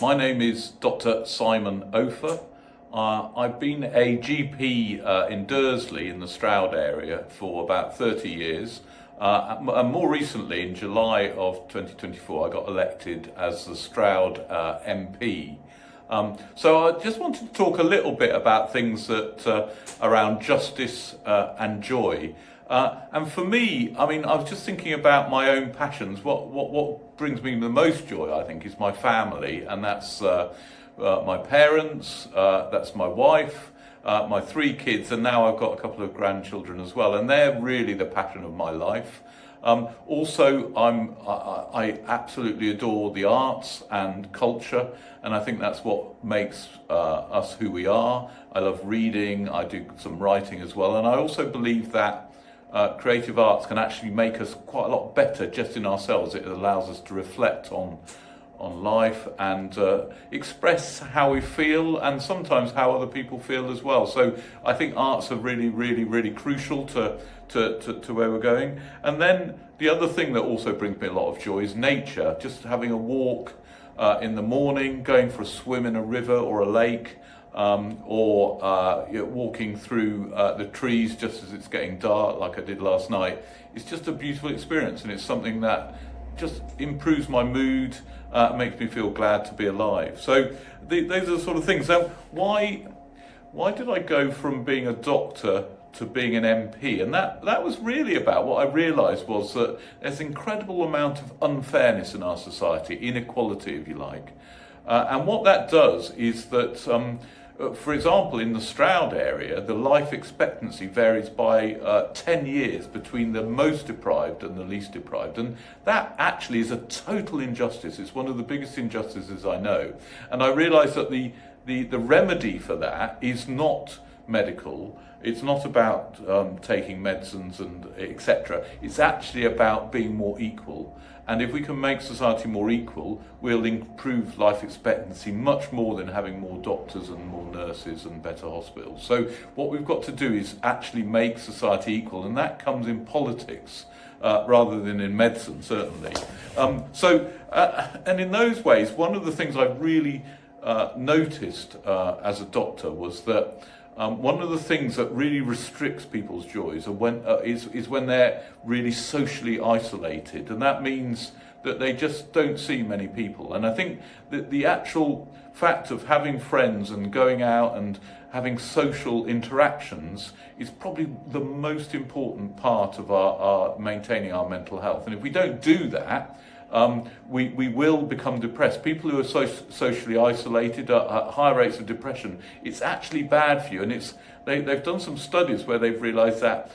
My name is Dr Simon Opher. I've been a GP in Dursley in the Stroud area for about 30 years. And more recently, in July of 2024, I got elected as the Stroud MP. So I just wanted to talk a little bit about things that around justice and joy. And for me, I was just thinking about my own passions. What brings me the most joy, I think, is my family, and that's my parents, that's my wife, my 3 kids, and now I've got a couple of grandchildren as well, and they're really the passion of my life. Also, I absolutely adore the arts and culture, and I think that's what makes us who we are. I love reading, I do some writing as well, and I also believe that creative arts can actually make us quite a lot better just in ourselves. It allows us to reflect on life and express how we feel, and sometimes how other people feel as well. So I think arts are really crucial to where we're going. And then the other thing that also brings me a lot of joy is nature. Just having a walk in the morning, going for a swim in a river or a lake, or walking through the trees just as it's getting dark, like I did last night. It's just a beautiful experience, and it's something that just improves my mood, makes me feel glad to be alive. So those are the sort of things. So why did I go from being a doctor to being an MP? And that was really about what I realised was that there's an incredible amount of unfairness in our society, inequality, if you like. And what that does is that, for example, in the Stroud area, the life expectancy varies by 10 years between the most deprived and the least deprived. And that actually is a total injustice. It's one of the biggest injustices I know. And I realise that the remedy for that is not medical. It's not about taking medicines and etc. It's actually about being more equal. And if we can make society more equal, we'll improve life expectancy much more than having more doctors and more nurses and better hospitals. So what we've got to do is actually make society equal, and that comes in politics rather than in medicine, certainly. And in those ways, one of the things I've really noticed as a doctor was that one of the things that really restricts people's joys is when they're really socially isolated, and that means that they just don't see many people. And I think that the actual fact of having friends and going out and having social interactions is probably the most important part of our maintaining our mental health. And if we don't do that, we will become depressed. People who are socially isolated are at higher rates of depression. It's actually bad for you, and they've done some studies where they've realised that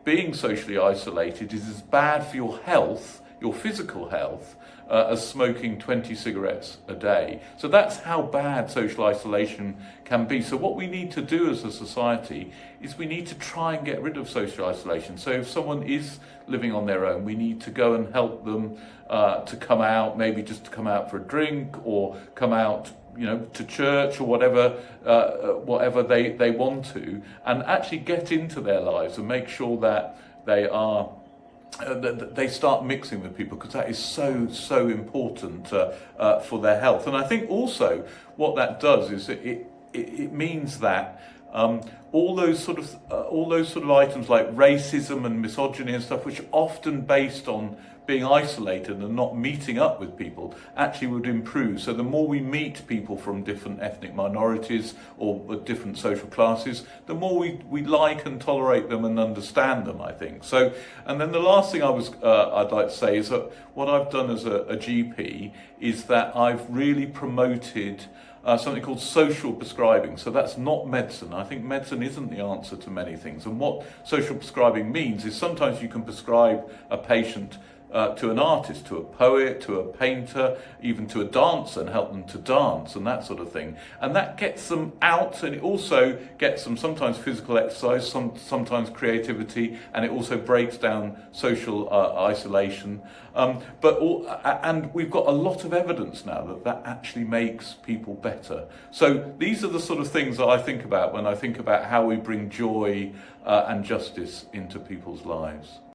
being socially isolated is as bad for your health, your physical health, as smoking 20 cigarettes a day. So that's how bad social isolation can be. So what we need to do as a society is we need to try and get rid of social isolation. So if someone is living on their own, we need to go and help them to come out, maybe just to come out for a drink, or come out to church, or whatever they want to, and actually get into their lives and make sure that they start mixing with people, because that is so important for their health. And I think also what that does is it means that all those sort of items like racism and misogyny and stuff, which are often based on being isolated and not meeting up with people, actually would improve. So the more we meet people from different ethnic minorities or different social classes, the more we like and tolerate them and understand them, I think. So, and then the last thing I'd like to say is that what I've done as a GP is that I've really promoted something called social prescribing. So that's not medicine. I think medicine isn't the answer to many things. And what social prescribing means is sometimes you can prescribe a patient to an artist, to a poet, to a painter, even to a dancer, and help them to dance and that sort of thing. And that gets them out, and it also gets them sometimes physical exercise, sometimes creativity, and it also breaks down social isolation. And we've got a lot of evidence now that actually makes people better. So these are the sort of things that I think about when I think about how we bring joy and justice into people's lives.